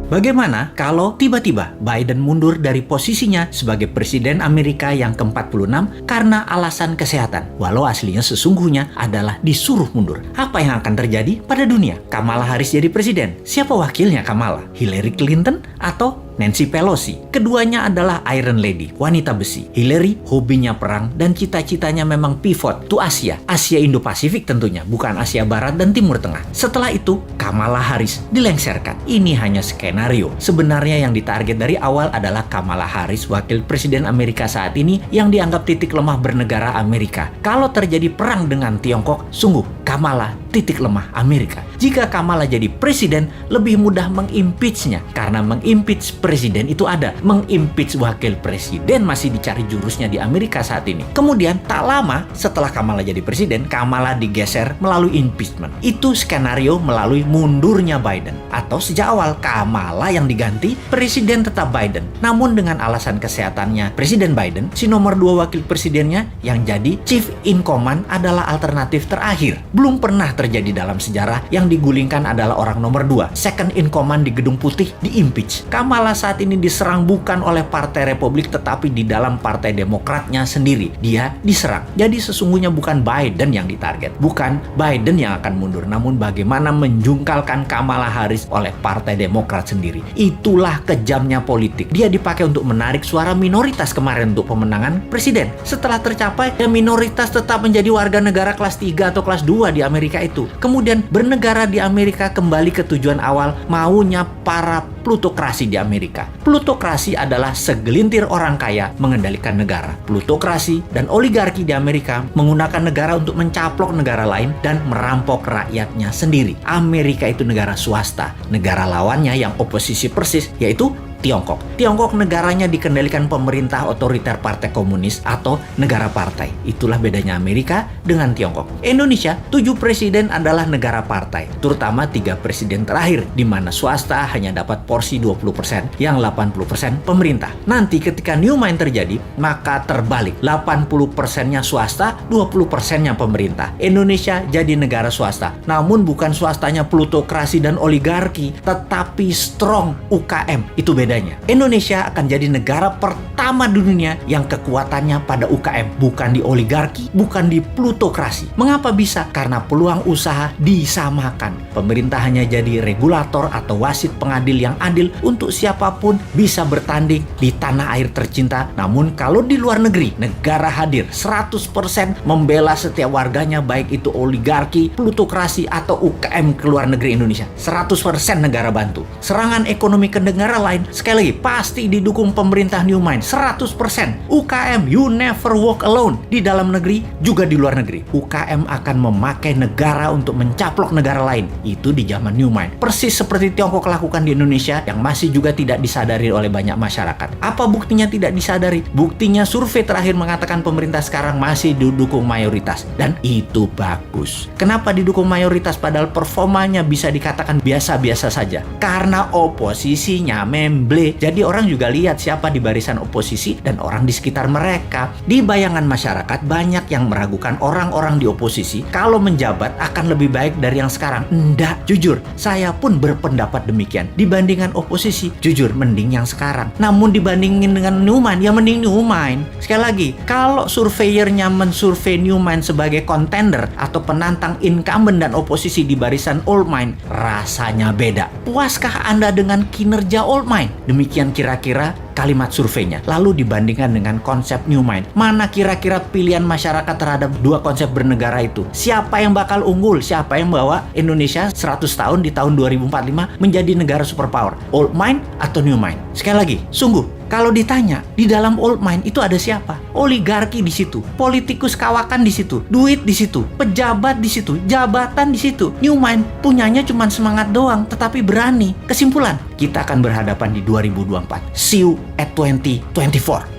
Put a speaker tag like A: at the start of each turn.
A: Bagaimana kalau tiba-tiba Biden mundur dari posisinya sebagai Presiden Amerika yang ke-46 karena alasan kesehatan, walau aslinya sesungguhnya adalah disuruh mundur? Apa yang akan terjadi pada dunia? Kamala Harris jadi presiden. Siapa wakilnya Kamala? Hillary Clinton atau Nancy Pelosi? Keduanya adalah Iron Lady, wanita besi. Hillary hobinya perang dan cita-citanya memang pivot to Asia Indo-Pasifik tentunya, bukan Asia Barat dan Timur Tengah. Setelah itu, Kamala Harris dilengsarkan. Ini hanya skenario. Sebenarnya yang ditarget dari awal adalah Kamala Harris, wakil presiden Amerika saat ini yang dianggap titik lemah bernegara Amerika. Kalau terjadi perang dengan Tiongkok, sungguh Kamala titik lemah Amerika. Jika Kamala jadi presiden, lebih mudah mengimpeachnya, karena mengimpeach presiden itu ada. Mengimpeach wakil presiden masih dicari jurusnya di Amerika saat ini. Kemudian tak lama setelah Kamala jadi presiden, Kamala digeser melalui impeachment. Itu skenario melalui mundurnya Biden. Atau sejak awal Kamala yang diganti, presiden tetap Biden. Namun dengan alasan kesehatannya Presiden Biden, si nomor 2 wakil presidennya yang jadi chief in command adalah alternatif terakhir. Belum pernah terjadi dalam sejarah yang digulingkan adalah orang nomor 2, second in command di Gedung Putih, di-impeach. Kamala saat ini diserang bukan oleh Partai Republik tetapi di dalam Partai Demokratnya sendiri. Dia diserang. Jadi sesungguhnya bukan Biden yang ditarget. Bukan Biden yang akan mundur, namun bagaimana menjungkalkan Kamala Harris oleh Partai Demokrat sendiri. Itulah kejamnya politik. Dia dipakai untuk menarik suara minoritas kemarin untuk pemenangan presiden. Setelah tercapai, ya minoritas tetap menjadi warga negara kelas 3 atau kelas 2 di Amerika itu. Kemudian bernegara di Amerika kembali ke tujuan awal, maunya para plutokrasi di Amerika. Plutokrasi adalah segelintir orang kaya mengendalikan negara. Plutokrasi dan oligarki di Amerika menggunakan negara untuk mencaplok negara lain dan merampok rakyatnya sendiri. Amerika itu negara swasta. Negara lawannya yang oposisi persis yaitu Tiongkok. Tiongkok negaranya dikendalikan pemerintah otoriter Partai Komunis atau negara partai. Itulah bedanya Amerika dengan Tiongkok. Indonesia, 7 presiden adalah negara partai, terutama 3 presiden terakhir, di mana swasta hanya dapat porsi 20%, yang 80% pemerintah. Nanti ketika new mind terjadi, maka terbalik. 80%-nya swasta, 20%-nya pemerintah. Indonesia jadi negara swasta, namun bukan swastanya plutokrasi dan oligarki, tetapi strong UKM. Itu bedanya. Indonesia akan jadi negara pertama di dunia yang kekuatannya pada UKM, bukan di oligarki, bukan di plutokrasi. Mengapa bisa? Karena peluang usaha disamakan. Pemerintah hanya jadi regulator atau wasit pengadil yang adil untuk siapapun bisa bertanding di tanah air tercinta. Namun kalau di luar negeri, negara hadir 100% membela setiap warganya, baik itu oligarki, plutokrasi atau UKM ke luar negeri Indonesia. 100% negara bantu. Serangan ekonomi ke negara lain, sekali lagi, pasti didukung pemerintah New Mind 100%. UKM, you never walk alone. Di dalam negeri, juga di luar negeri. UKM akan memakai negara untuk mencaplok negara lain. Itu di zaman New Mind. Persis seperti Tiongkok lakukan di Indonesia yang masih juga tidak disadari oleh banyak masyarakat. Apa buktinya tidak disadari? Buktinya survei terakhir mengatakan pemerintah sekarang masih didukung mayoritas. Dan itu bagus. Kenapa didukung mayoritas padahal performanya bisa dikatakan biasa-biasa saja? Karena oposisinya memble. Jadi orang juga lihat siapa di barisan oposisi dan orang di sekitar mereka. Di bayangan masyarakat banyak yang meragukan orang-orang di oposisi kalau menjabat akan lebih baik dari yang sekarang. Enggak, jujur, saya pun berpendapat demikian. Dibandingkan oposisi, jujur mending yang sekarang. Namun dibandingin dengan New Mind, ya mending New Mind. Sekali lagi, kalau surveyornya mensurvei New Mind sebagai kontender atau penantang incumbent dan oposisi di barisan Old Mind, rasanya beda. Puaskah Anda dengan kinerja Old Mind? Demikian kira-kira kalimat surveinya. Lalu dibandingkan dengan konsep New Mind, mana kira-kira pilihan masyarakat terhadap dua konsep bernegara itu? Siapa yang bakal unggul? Siapa yang bawa Indonesia 100 tahun di tahun 2045 menjadi negara superpower? Old Mind atau New Mind? Sekali lagi, sungguh kalau ditanya, di dalam Old Mind itu ada siapa? Oligarki di situ, politikus kawakan di situ, duit di situ, pejabat di situ, jabatan di situ. New Mind punyanya cuma semangat doang, tetapi berani. Kesimpulan, kita akan berhadapan di 2024. See you at 2024.